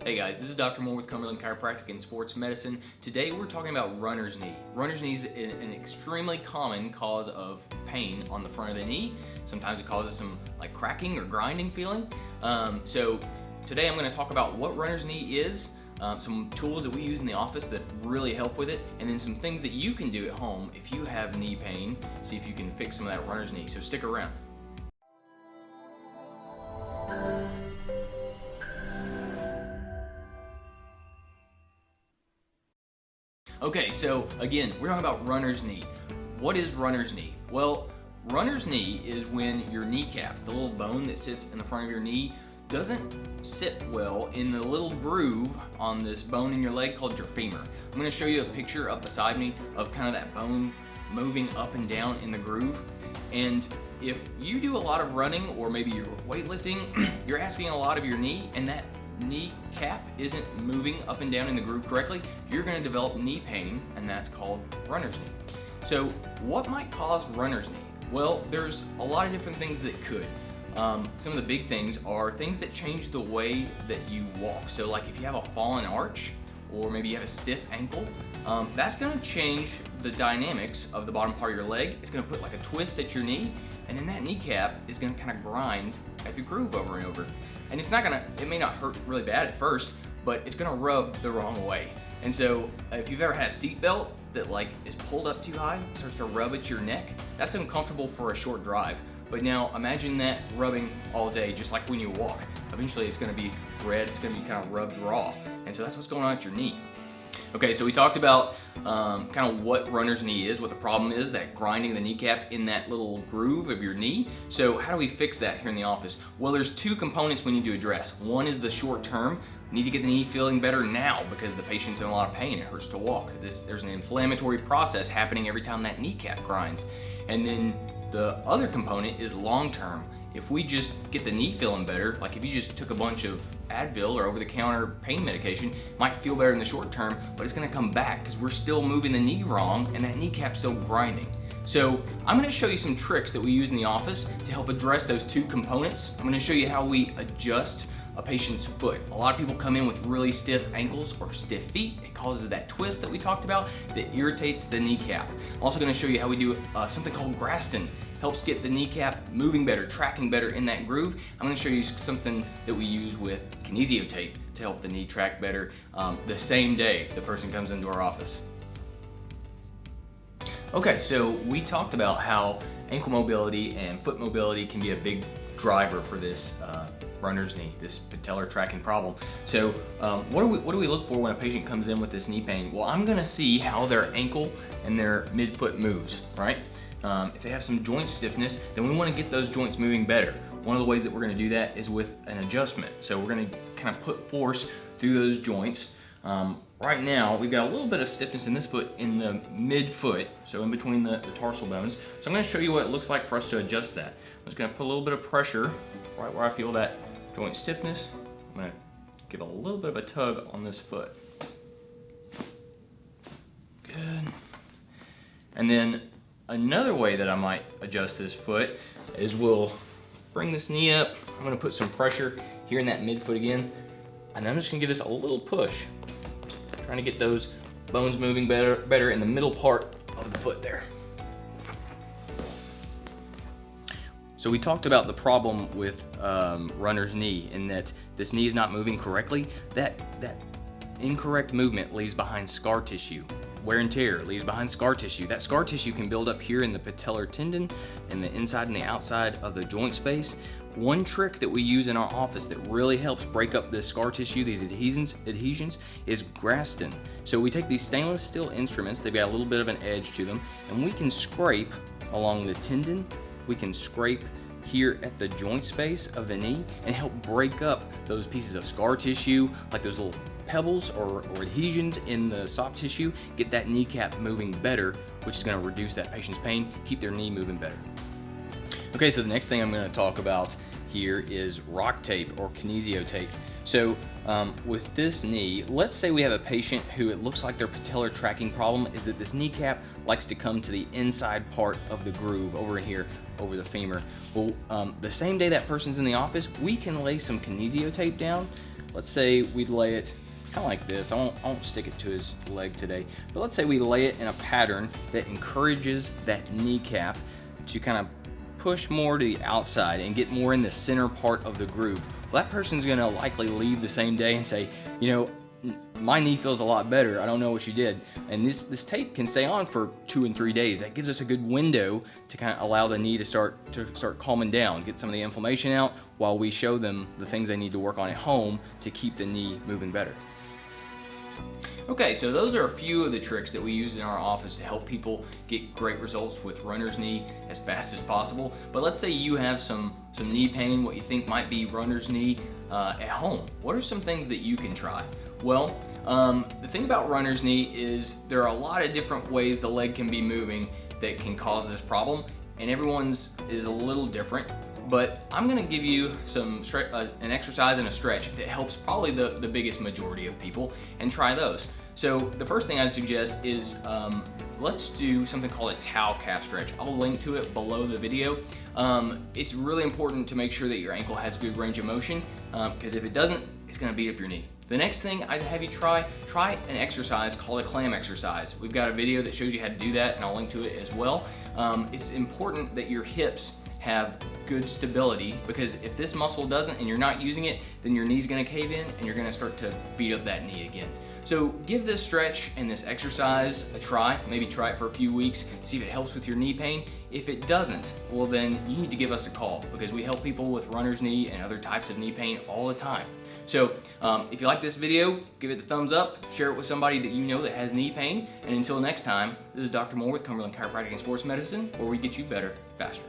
Hey guys, this is Dr. Moore with Cumberland Chiropractic and Sports Medicine. Today we're talking about runner's knee. Runner's knee is an extremely common cause of pain on the front of the knee. Sometimes it causes some like cracking or grinding feeling. So today I'm going to talk about what runner's knee is, some tools that we use in the office that really help with it, and then some things that you can do at home if you have knee pain. See if you can fix some of that runner's knee. So stick around. Okay, so again, we're talking about runner's knee. What is runner's knee? Well, runner's knee is when your kneecap, the little bone that sits in the front of your knee, doesn't sit well in the little groove on this bone in your leg called your femur. I'm going to show you a picture up beside me of kind of that bone moving up and down in the groove. And if you do a lot of running or maybe you're weightlifting, you're asking a lot of your knee, and that kneecap isn't moving up and down in the groove correctly, you're going to develop knee pain, and that's called runner's knee. So what might cause runner's knee? Well, there's a lot of different things that could. Some of the big things are things that change the way that you walk. So like if you have a fallen arch, or maybe you have a stiff ankle, that's going to change the dynamics of the bottom part of your leg. It's going to put like a twist at your knee, and then that kneecap is going to kind of grind at the groove over and over. And it's not gonna, it may not hurt really bad at first, but it's gonna rub the wrong way. And so if you've ever had a seat belt that like is pulled up too high, starts to rub at your neck, that's uncomfortable for a short drive. But now imagine that rubbing all day, just like when you walk. Eventually it's gonna be red, it's gonna be kind of rubbed raw. And so that's what's going on at your knee. Okay, so we talked about kind of what runner's knee is, what the problem is, that grinding the kneecap in that little groove of your knee. So how do we fix that here in the office? Well, there's two components we need to address. One is the short term. We need to get the knee feeling better now because the patient's in a lot of pain. It hurts to walk. There's an inflammatory process happening every time that kneecap grinds. And then the other component is long term. If we just get the knee feeling better, like if you just took a bunch of Advil or over-the-counter pain medication, it might feel better in the short term, but it's gonna come back because we're still moving the knee wrong and that kneecap's still grinding. So I'm gonna show you some tricks that we use in the office to help address those two components. I'm gonna show you how we adjust a patient's foot. A lot of people come in with really stiff ankles or stiff feet. It causes that twist that we talked about that irritates the kneecap. I'm also gonna show you how we do something called Graston. Helps get the kneecap moving better, tracking better in that groove. I'm gonna show you something that we use with Kinesio Tape to help the knee track better the same day the person comes into our office. Okay, so we talked about how ankle mobility and foot mobility can be a big driver for this runner's knee, this patellar tracking problem. So what do we look for when a patient comes in with this knee pain? Well, I'm gonna see how their ankle and their midfoot moves, right? If they have some joint stiffness, then we want to get those joints moving better. One of the ways that we're going to do that is with an adjustment. So we're going to kind of put force through those joints. Right now, we've got a little bit of stiffness in this foot in the midfoot, so in between the tarsal bones. So I'm going to show you what it looks like for us to adjust that. I'm just going to put a little bit of pressure right where I feel that joint stiffness. I'm going to give a little bit of a tug on this foot. Good. And then another way that I might adjust this foot is we'll bring this knee up. I'm gonna put some pressure here in that midfoot again, and I'm just gonna give this a little push, trying to get those bones moving better in the middle part of the foot there. So we talked about the problem with runner's knee in that this knee is not moving correctly. That incorrect movement leaves behind scar tissue. Wear and tear leaves behind scar tissue. That scar tissue can build up here in the patellar tendon and the inside and the outside of the joint space. One trick that we use in our office that really helps break up this scar tissue, these adhesions, is Graston. So we take these stainless steel instruments, they've got a little bit of an edge to them, and we can scrape along the tendon, we can scrape here at the joint space of the knee and help break up those pieces of scar tissue, like those little pebbles or adhesions in the soft tissue, get that kneecap moving better, which is going to reduce that patient's pain, keep their knee moving better. Okay, so the next thing I'm going to talk about here is rock tape or Kinesio tape. So with this knee, let's say we have a patient who it looks like their patellar tracking problem is that this kneecap likes to come to the inside part of the groove over here, over the femur. Well, the same day that person's in the office, we can lay some Kinesio tape down let's say we lay it kind of like this. I won't stick it to his leg today, but let's say we lay it in a pattern that encourages that kneecap to kind of push more to the outside and get more in the center part of the groove. Well, that person's gonna likely leave the same day and say, you know, my knee feels a lot better. I don't know what you did. And this tape can stay on for 2 and 3 days. That gives us a good window to kind of allow the knee to start calming down, get some of the inflammation out, while we show them the things they need to work on at home to keep the knee moving better. Okay, so those are a few of the tricks that we use in our office to help people get great results with runner's knee as fast as possible. But let's say you have some knee pain, what you think might be runner's knee at home. What are some things that you can try? Well, the thing about runner's knee is there are a lot of different ways the leg can be moving that can cause this problem, and everyone's is a little different. But I'm gonna give you an exercise and a stretch that helps probably the biggest majority of people, and try those. So the first thing I'd suggest is let's do something called a towel calf stretch. I'll link to it below the video. It's really important to make sure that your ankle has good range of motion, because if it doesn't, it's gonna beat up your knee. The next thing I'd have you try an exercise called a clam exercise. We've got a video that shows you how to do that, and I'll link to it as well. It's important that your hips have good stability, because if this muscle doesn't and you're not using it, then your knee's gonna cave in and you're gonna start to beat up that knee again. So give this stretch and this exercise a try. Maybe try it for a few weeks, see if it helps with your knee pain. If it doesn't, well then you need to give us a call, because we help people with runner's knee and other types of knee pain all the time. So if you like this video, give it the thumbs up, share it with somebody that you know that has knee pain, and until next time, this is Dr. Moore with Cumberland Chiropractic and Sports Medicine, where we get you better, faster.